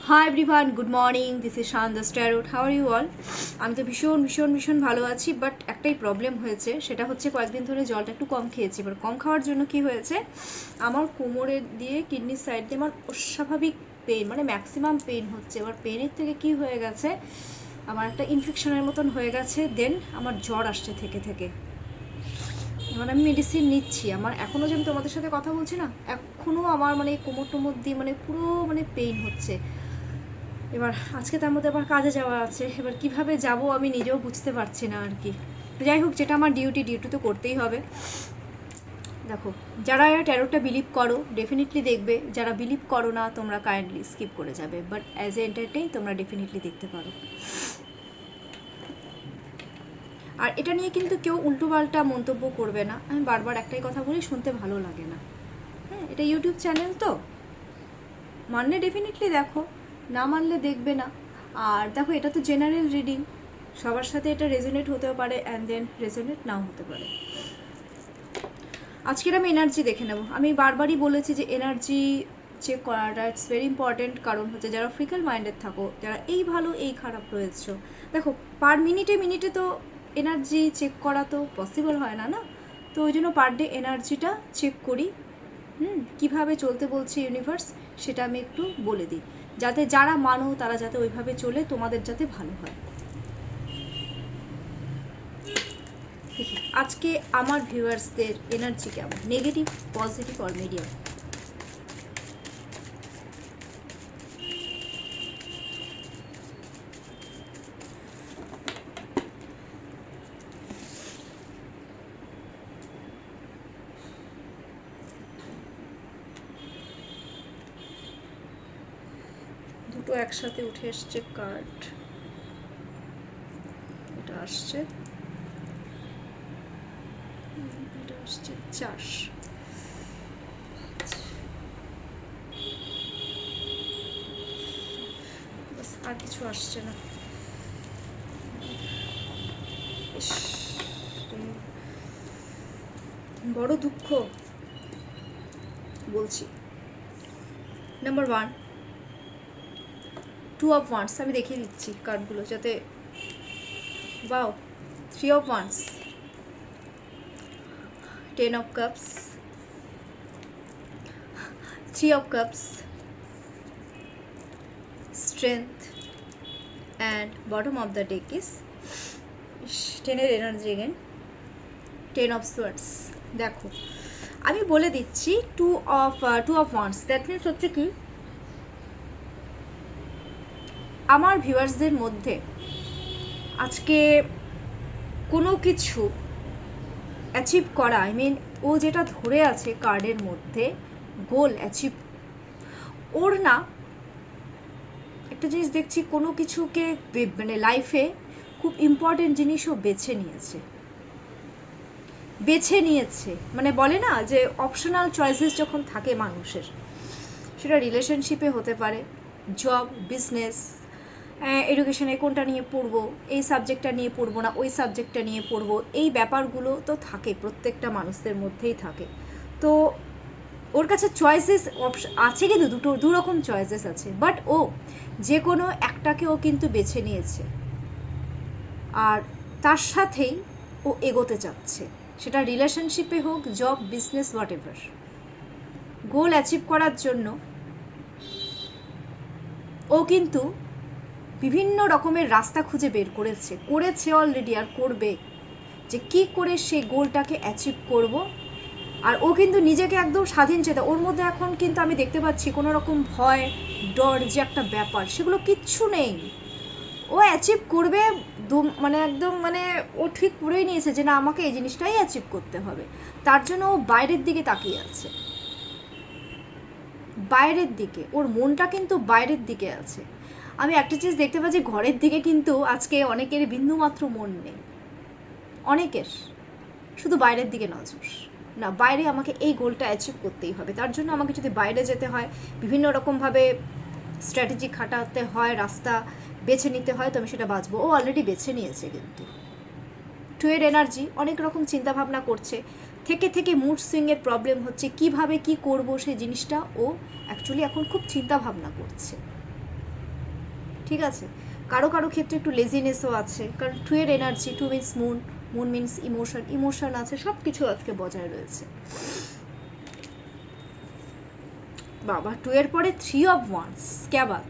High everyone, good morning. This is Shanto স্ট্যারোট। How are you all? আমি তো ভীষণ ভীষণ ভীষণ ভালো আছি, বাট একটাই প্রবলেম হয়েছে, সেটা হচ্ছে কয়েকদিন ধরে জলটা একটু কম খেয়েছি। এবার কম খাওয়ার জন্য কি হয়েছে, আমার কোমরের দিয়ে কিডনির সাইড দিয়ে আমার অস্বাভাবিক পেন, মানে ম্যাক্সিমাম পেন হচ্ছে। এবার পেনের থেকে কি হয়ে গেছে, আমার একটা ইনফেকশনের মতন হয়ে গেছে, দেন আমার জ্বর আসছে থেকে থেকে। এবার আমি মেডিসিন নিচ্ছি। আমার এখনও যে আমি তোমাদের সাথে কথা বলছি না, এখনও আমার মানে কোমর টোমর দিয়ে মানে পুরো মানে পেইন হচ্ছে। এবার আজকে তার মধ্যে আবার কাজে যাওয়া আছে, এবার কিভাবে যাব আমি নিজেও বুঝতে পারছি না আর কি। যাই হোক, যেটা আমার ডিউটি তো করতেই হবে। দেখো, যারা ট্যারোটা বিলিভ করো ডেফিনেটলি দেখবে, যারা বিলিভ করো না তোমরা কাইন্ডলি স্কিপ করে যাবে, বাট অ্যাজ এ এন্টারটেইন তোমরা ডেফিনেটলি দেখতে পারো। আর এটা নিয়ে কিন্তু কেউ উল্টোপাল্টা মন্তব্য করবে না। আমি বারবার একটাই কথা বলি, শুনতে ভালো লাগে না। হ্যাঁ, এটা ইউটিউব চ্যানেল, তো মানলে ডেফিনেটলি দেখো, না মানলে দেখবে না। আর দেখো, এটা তো জেনারেল রিডিং, সবার সাথে এটা রেজোনেট হতেও পারে অ্যান্ড দেন রেজোনেট নাও হতে পারে। আজকের আমি এনার্জি দেখে নেব। আমি বারবারই বলেছি যে এনার্জি চেক করাটা ইটস ভেরি ইম্পর্টেন্ট। কারণ হচ্ছে যারা ফ্রিক্যাল মাইন্ডেড থাকো, যারা এই ভালো এই খারাপ রয়েছে, দেখো পার মিনিটে তো এনার্জি চেক করা তো পসিবল হয় না, না? তো ওই জন্য পার ডে এনার্জিটা চেক করি। কীভাবে চলতে বলছে ইউনিভার্স সেটা আমি একটু বলে দিই, যাতে যারা মানো তারা যাতে ওইভাবে চলে, তোমাদের যাতে ভালো হয়। আজকে আমার ভিউয়ার্সদের এনার্জি কেমন, নেগেটিভ, পজিটিভ আর মিডিয়াম? দুটো একসাথে উঠে এসছে কার্ড, এটা আসছে, এটা আসছে 4। বাস, আর কিছু আসছে না। বড় দুঃখ বলছি। Number 1, 2 of wands. আমি দেখিয়ে দিচ্ছি কার্ডগুলো যাতে, বাও, 3 of wands, 10 of cups, 3 of cups, strength, and bottom of the deck is 10 এর এনার্জি এগেন, 10 of swords। দেখো, আমি বলে দিচ্ছি 2 of wands, দ্যাট মিনস হচ্ছে কি, আমার ভিউয়ার্সদের মধ্যে আজকে কোনো কিছু অ্যাচিভ করা, আই মিন ও যেটা ধরে আছে কার্ডের মধ্যে, গোল অ্যাচিভ, ওর না একটা জিনিস দেখছি, কোনো কিছুকে মানে লাইফে খুব ইম্পর্টেন্ট জিনিসও বেছে নিয়েছে। মানে বলে না যে অপশনাল চয়েসেস যখন থাকে মানুষের, সেটা রিলেশনশিপে হতে পারে, জব, বিজনেস, এডুকেশনে কোনটা নিয়ে পড়বো, এই সাবজেক্টটা নিয়ে পড়বো না ওই সাবজেক্টটা নিয়ে পড়বো, এই ব্যাপারগুলো তো থাকে, প্রত্যেকটা মানুষদের মধ্যেই থাকে। তো ওর কাছে চয়েসেস আছে, কিন্তু দু রকম চয়েসেস আছে, বাট ও যে কোনো একটাকে ও কিন্তু বেছে নিয়েছে, আর তার সাথেই ও এগোতে চাচ্ছে, সেটা রিলেশনশিপে হোক, job, business, what ever. Goal achieve করার জন্য ও কিন্তু বিভিন্ন রকমের রাস্তা খুঁজে বের করেছে অলরেডি, আর করবে, যে কি করে সেই গোলটাকে অ্যাচিভ করব। আর ও কিন্তু নিজেকে একদম স্বাধীন চেতা, ওর মধ্যে এখন কিন্তু আমি দেখতে পাচ্ছি কোনো রকম ভয়, ডর যে একটা ব্যাপার, সেগুলো কিচ্ছু নেই। ও অ্যাচিভ করবে, মানে একদম মানে ও ঠিক করেই নিয়েছে যে না, আমাকে এই জিনিসটাই অ্যাচিভ করতে হবে। তার জন্য ও বাইরের দিকে তাকিয়ে আছে, বাইরের দিকে, ওর মনটা কিন্তু বাইরের দিকে আছে। আমি একটা জিনিস দেখতে পাচ্ছি, ঘরের দিকে কিন্তু আজকে অনেকের বিন্দুমাত্র মন নেই, অনেকের শুধু বাইরের দিকে নজর। না, বাইরে আমাকে এই গোলটা অ্যাচিভ করতেই হবে, তার জন্য আমাকে যদি বাইরে যেতে হয়, বিভিন্ন রকমভাবে স্ট্র্যাটেজি খাটাতে হয়, রাস্তা বেছে নিতে হয়, তো আমি সেটা বাঁচবো। ও অলরেডি বেছে নিয়েছে, কিন্তু 2 এর এনার্জি, অনেক রকম চিন্তাভাবনা করছে, থেকে মুড সুইংয়ের প্রবলেম হচ্ছে, কিভাবে কি করব সেই জিনিসটা ও অ্যাকচুয়ালি এখন খুব চিন্তাভাবনা করছে। ঠিক আছে। কারো কারো ক্ষেত্রে একটু লেজিনেসও আছে, কারণ 2 এর energy, 2 means moon, moon means emotion, emotion আছে, সব কিছু আজকে বজায় রয়েছে। বাবা 2 এর পরে 3 অফ ওয়ান্স, ক্যা বাত।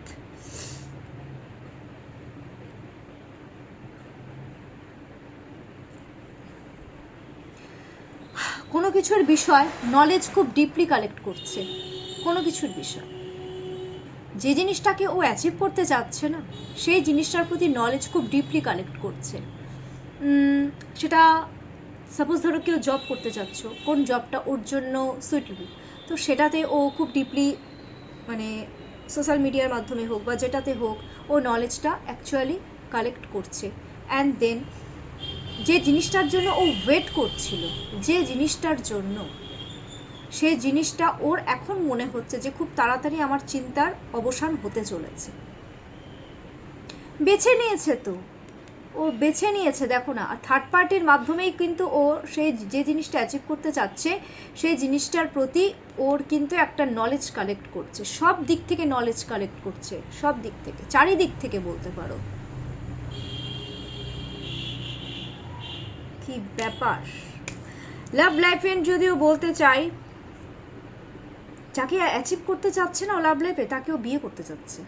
কোনো কিছুর বিষয় নলেজ খুব ডিপলি কালেক্ট করছে, কোনো কিছুর বিষয় যে জিনিসটাকে ও অ্যাচিভ করতে চাচ্ছে না সেই জিনিসটার প্রতি নলেজ খুব ডিপলি কালেক্ট করছে। সেটা সাপোজ ধরো কেউ জব করতে চাচ্ছ, কোন জবটা ওর জন্য সুইটেবল, তো সেটাতে ও খুব ডিপলি মানে সোশ্যাল মিডিয়ার মাধ্যমে হোক বা যেটাতে হোক ও নলেজটা অ্যাকচুয়ালি কালেক্ট করছে। অ্যান্ড দেন যে জিনিসটার জন্য ও ওয়েট করছিল, যে জিনিসটার জন্য, সেই জিনিসটা ওর এখন মনে হচ্ছে যে খুব তাড়াতাড়ি আমার চিন্তার অবসান হতে চলেছে। বেছে নিয়েছে তো, ও বেছে নিয়েছে, দেখো না। আর থার্ড পার্টির মাধ্যমেই কিন্তু ও সেই যে জিনিসটা অ্যাচিভ করতে চাচ্ছে সেই জিনিসটার প্রতি ওর কিন্তু একটা নলেজ কালেক্ট করছে, সব দিক থেকে নলেজ কালেক্ট করছে, সব দিক থেকে, চারিদিক থেকে বলতে পারো। কি ব্যাপার। লাভ লাইফে যদিও বলতে চাই, যাকে অ্যাচিভ করতে চাচ্ছে না ও লাভ লাইফে, তাকেও বিয়ে করতে চাচ্ছে।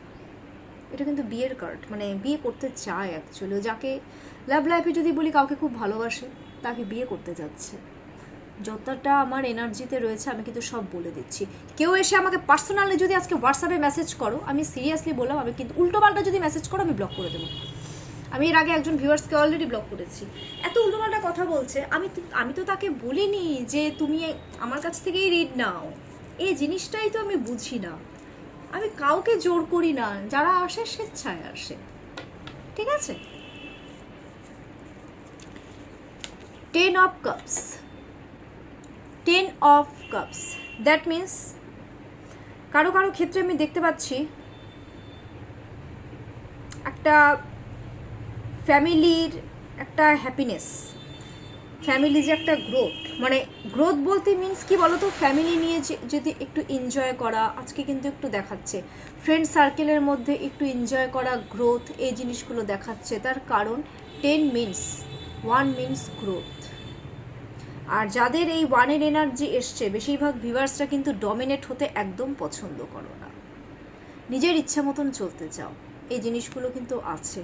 এটা কিন্তু বিয়ের কার্ড, মানে বিয়ে করতে চায় অ্যাকচুয়ালি। যাকে লাভ লাইফে যদি বলি কাউকে খুব ভালোবাসে, তাকে বিয়ে করতে যাচ্ছে। যতটা আমার এনার্জিতে রয়েছে আমি কিন্তু সব বলে দিচ্ছি। কেউ এসে আমাকে পার্সোনালি যদি আজকে হোয়াটসঅ্যাপে মেসেজ করো, আমি সিরিয়াসলি বললাম, আমি কিন্তু উল্টোপাল্টা যদি মেসেজ করো আমি ব্লক করে দেবো। আমি এর আগে একজন ভিউয়ার্সকে অলরেডি ব্লক করেছি, এত উল্টোপাল্টা কথা বলছে। আমি তো তাকে বলিনি যে তুমি আমার কাছ থেকেই রিড নাও, এই জিনিসটাই তো আমি বুঝি না। আমি কাউকে জোর করি না, যারা আসে স্বেচ্ছায় আসে, ঠিক আছে। 10 of cups, 10 of cups, that means কারো কারো ক্ষেত্রে আমি দেখতে পাচ্ছি একটা ফ্যামিলির একটা হ্যাপিনেস, ফ্যামিলি যে একটা গ্রোথ, মানে গ্রোথ বলতে মিন্স কি বলতো, ফ্যামিলি নিয়ে যদি একটু এনজয় করা, আজকে কিন্তু একটু দেখাচ্ছে। ফ্রেন্ড সার্কেলের মধ্যে একটু এনজয় করা, গ্রোথ, এই জিনিসগুলো দেখাচ্ছে। তার কারণ 10 মিনস 1 মিনস গ্রোথ। আর যাদের এই 1-এর এনার্জি এসছে, বেশিরভাগ ভিউয়ার্সরা কিন্তু ডমিনেট হতে একদম পছন্দ করো না, নিজের ইচ্ছা মতন চলতে চাও, এই জিনিসগুলো কিন্তু আছে।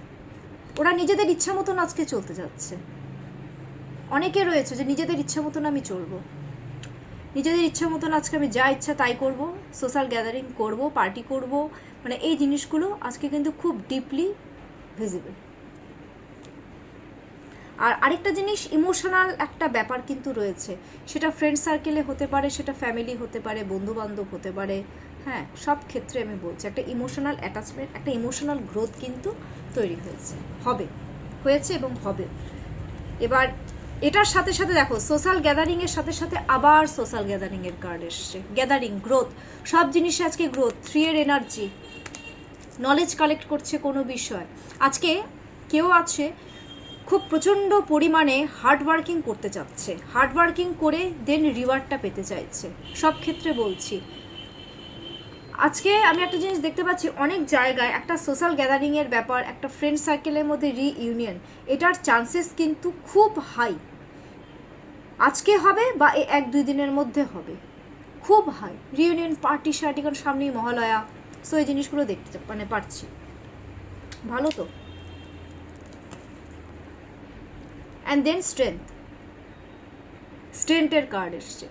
ওরা নিজেদের ইচ্ছা মতন আজকে চলতে যাচ্ছে। অনেকে রয়েছে যে নিজেদের ইচ্ছা মতন আমি চলবো, নিজেদের ইচ্ছা মতন আজকে আমি যা ইচ্ছা তাই করব, সোশ্যাল গ্যাদারিং করব, পার্টি করব, মানে এই জিনিসগুলো আজকে কিন্তু খুব ডিপলি ভিজিবল। আর আরেকটা জিনিস, ইমোশনাল একটা ব্যাপার কিন্তু রয়েছে, সেটা ফ্রেন্ড সার্কেলে হতে পারে, সেটা ফ্যামিলি হতে পারে, বন্ধুবান্ধব হতে পারে, হ্যাঁ, সব ক্ষেত্রে আমি বলছি একটা ইমোশনাল অ্যাটাচমেন্ট, একটা ইমোশনাল গ্রোথ কিন্তু তৈরি হয়েছে এবং হবে। এবার এটার সাথে সাথে দেখো সোশ্যাল গ্যাদারিংয়ের সাথে সাথে আবার সোশ্যাল গ্যাদারিংয়ের কার্ড এসছে, গ্যাদারিং, গ্রোথ, সব জিনিসে আজকে গ্রোথ। 3 এর এনার্জি, নলেজ কালেক্ট করছে কোনো বিষয়। আজকে কেউ আছে খুব প্রচণ্ড পরিমাণে হার্ডওয়ার্কিং করতে চাচ্ছে, হার্ডওয়ার্কিং করে দেন রিওয়ার্ডটা পেতে চাইছে, সব ক্ষেত্রে বলছি। আজকে আমি একটা জিনিস দেখতে পাচ্ছি, অনেক জায়গায় একটা সোশ্যাল গ্যাদারিংয়ের ব্যাপার, একটা ফ্রেন্ড সার্কেলের মধ্যে রিইউনিয়ন, এটার চান্সেস কিন্তু খুব হাই। আজকে হবে বা এই 1-2 দিনের মধ্যে হবে, খুব হাই রিইউনিয়ন, পার্টি শার্টি, কারণ সামনেই মহালয়া, সো এই জিনিসগুলো দেখতে মানে পারছি। ভালো তো। অ্যান্ড দেন স্ট্রেংথের কার্ড এসছে।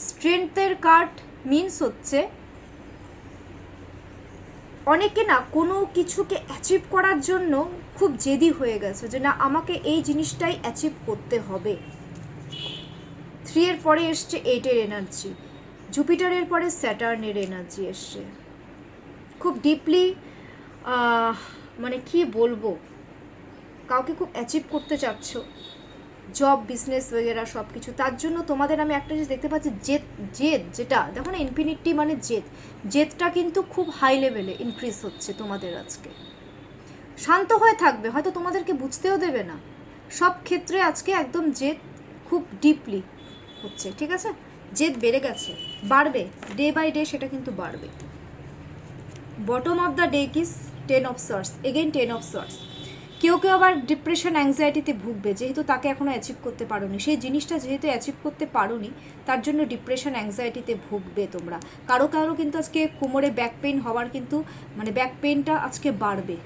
স্ট্রেংথের কার্ড মিনস হচ্ছে অনেকে না কোনো কিছুকে অ্যাচিভ করার জন্য খুব জেদি হয়ে গেছে, যে না আমাকে এই জিনিসটাই অ্যাচিভ করতে হবে। 3 এর পরে এসছে 8 এর এনার্জি, জুপিটারের পরে স্যাটার্নের এনার্জি এসছে। খুব ডিপলি মানে কি বলবো, কাউকে খুব অ্যাচিভ করতে চাচ্ছ, জব, বিজনেস বগেরা সব কিছু। তার জন্য তোমাদের আমি একটা জিনিস দেখতে পাচ্ছি, জেদ যেটা দেখো না, ইনফিনিটি মানে জেদটা কিন্তু খুব হাই লেভেলে ইনক্রিজ হচ্ছে তোমাদের আজকে। শান্ত হয়ে থাকবে, হয়তো তোমাদেরকে বুঝতেও দেবে না, সব ক্ষেত্রে আজকে একদম জেদ খুব ডিপলি হচ্ছে, ঠিক আছে। জেদ বেড়ে গেছে, বাড়বে ডে বাই ডে, সেটা কিন্তু বাড়বে। Bottom of the deck is 10 of sorts, again 10 of sorts. কেউ কেউ আবার ডিপ্রেশন অ্যাংজাইটিতে ভুগবে, যেহেতু তাকে এখনও অ্যাচিভ করতে পারোনি, সেই জিনিসটা যেহেতু অ্যাচিভ করতে পারোনি তার জন্য ডিপ্রেশন অ্যাংজাইটিতে ভুগবে তোমরা। কারো কারো কিন্তু আজকে কোমরে ব্যাক পেইন হওয়ার কিন্তু মানে ব্যাক পেইনটা আজকে বাড়বে,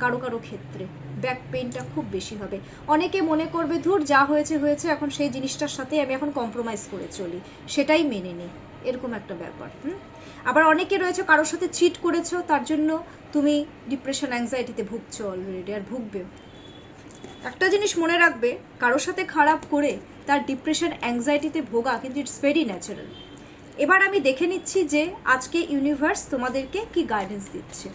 কারো কারো ক্ষেত্রে ব্যাক পেইনটা খুব বেশি হবে। অনেকে মনে করবে ধুর যা হয়েছে হয়েছে, এখন সেই জিনিসটার সাথে আমি এখন কম্প্রোমাইজ করে চলি, সেটাই মেনে নিই, এরকম একটা ব্যাপার। আবার অনেকে রয়েছে কারোর সাথে চিট করেছো, তার জন্য তুমি ডিপ্রেশন অ্যাংজাইটিতে ভুগছো অলরেডি, আর ভুগবে। একটা জিনিস মনে রাখবে, কারোর সাথে খারাপ করে তার ডিপ্রেশন অ্যাংজাইটিতে ভোগা কিন্তু ইটস ভেরি ন্যাচারাল। এবার আমি দেখে নিচ্ছি যে আজকে ইউনিভার্স তোমাদেরকে কি গাইডেন্স দিচ্ছে,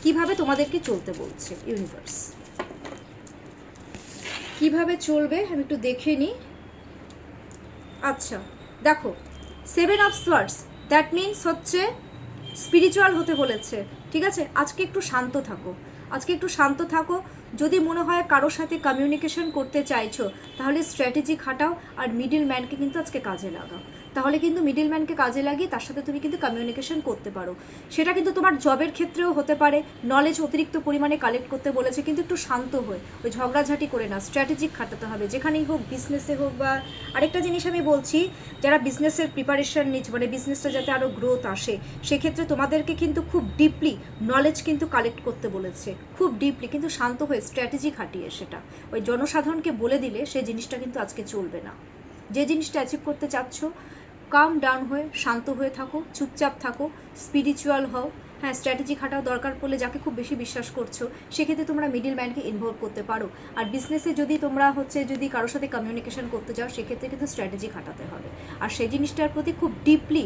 কিভাবে তোমাদেরকে চলতে বলছে ইউনিভার্স, কিভাবে চলবে আমি একটু দেখে নিই। আচ্ছা দেখো, 7 অফ সোয়ার্ডস, দ্যাট মিনস হচ্ছে স্পিরিচুয়াল হতে বলেছে, ঠিক আছে। আজকে একটু শান্ত থাকো, আজকে একটু শান্ত থাকো। যদি মনে হয় কারোর সাথে কমিউনিকেশন করতে চাইছো তাহলে স্ট্র্যাটেজি খাটাও, আর মিডল ম্যানকে কিন্তু আজকে কাজে লাগাও, তাহলে কিন্তু মিডল ম্যানকে কাজে লাগিয়ে তার সাথে তুমি কিন্তু কমিউনিকেশন করতে পারো। সেটা কিন্তু তোমার জবের ক্ষেত্রেও হতে পারে। নলেজ অতিরিক্ত পরিমাণে কালেক্ট করতে বলেছে, কিন্তু একটু শান্ত হয়ে, ওই ঝগড়াঝাটি করে না, স্ট্র্যাটেজিক খাটাতে হবে, যেখানেই হোক, বিজনেসে হোক। বা আরেকটা জিনিস আমি বলছি, যারা বিজনেসের প্রিপারেশন নিচ্ছে, মানে বিজনেসটা যাতে আরও গ্রোথ আসে, সেক্ষেত্রে তোমাদেরকে কিন্তু খুব ডিপলি নলেজ কিন্তু কালেক্ট করতে বলেছে, খুব ডিপলি, কিন্তু শান্ত হয়ে স্ট্র্যাটেজি খাটিয়ে। সেটা ওই জনসাধারণকে বলে দিলে সেই জিনিসটা কিন্তু আজকে চলবে না। যে জিনিসটা অ্যাচিভ করতে চাচ্ছ, কাম ডাউন হয়ে শান্ত হয়ে থাকো, চুপচাপ থাকো, স্পিরিচুয়াল হও। হ্যাঁ, স্ট্র্যাটেজি খাটাও, দরকার পড়লে যাকে খুব বেশি বিশ্বাস করছো সেক্ষেত্রে তোমরা মিডল ম্যানকে ইনভলভ করতে পারো। আর বিজনেসে যদি তোমরা যদি কারোর সাথে কমিউনিকেশন করতে চাও সেক্ষেত্রে কিন্তু স্ট্র্যাটেজি খাটাতে হবে। আর সেই জিনিসটার প্রতি খুব ডিপলি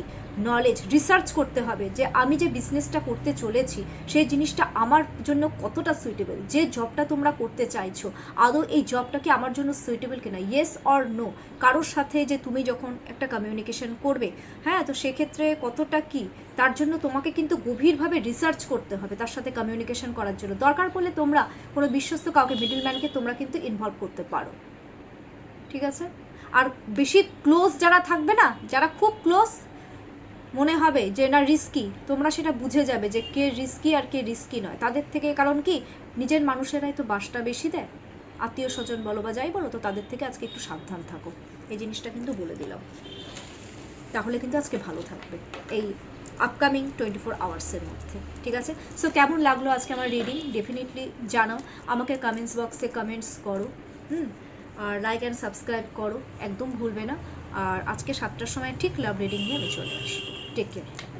নলেজ রিসার্চ করতে হবে, যে আমি যে বিজনেসটা করতে চলেছি সেই জিনিসটা আমার জন্য কতটা সুইটেবল। যে জবটা তোমরা করতে চাইছো, আদৌ এই জবটা কি আমার জন্য সুইটেবল কিনা, ইয়েস অর নো। কারোর সাথে যে তুমি যখন একটা কমিউনিকেশন করবে, হ্যাঁ, তো সেক্ষেত্রে কতটা কি, তার জন্য তোমাকে কিন্তু গভীরভাবে রিসার্চ করতে হবে তার সাথে কমিউনিকেশন করার জন্য। দরকার পড়লে তোমরা কোনো বিশ্বস্ত কাউকে, মিডল ম্যানকে তোমরা কিন্তু ইনভলভ করতে পারো, ঠিক আছে। আর বেশি ক্লোজ যারা থাকবে না, যারা খুব ক্লোজ মনে হবে যে না রিস্কি, তোমরা সেটা বুঝে যাবে যে কে রিস্কি আর কে রিস্কি নয় তাদের থেকে। কারণ কি, নিজের মানুষেরাই তো বাসটা বেশি দেয়, আত্মীয় স্বজন বলো বা যাই বলো, তো তাদের থেকে আজকে একটু সাবধান থাকো, এই জিনিসটা কিন্তু বলে দিলাম। তাহলে কিন্তু আজকে ভালো থাকবে এই আপকামিং 24 আওয়ার্সের মধ্যে, ঠিক আছে। সো কেমন লাগলো আজকে আমার রিডিং, ডেফিনেটলি জানাও আমাকে, কমেন্টস বক্সে কমেন্টস করো, আর লাইক অ্যান্ড সাবস্ক্রাইব করো, একদম ভুলবে না। আর আজকে 7টার সময় ঠিক লাভ রিডিং নিয়ে আমি চলে আসবো। Take care.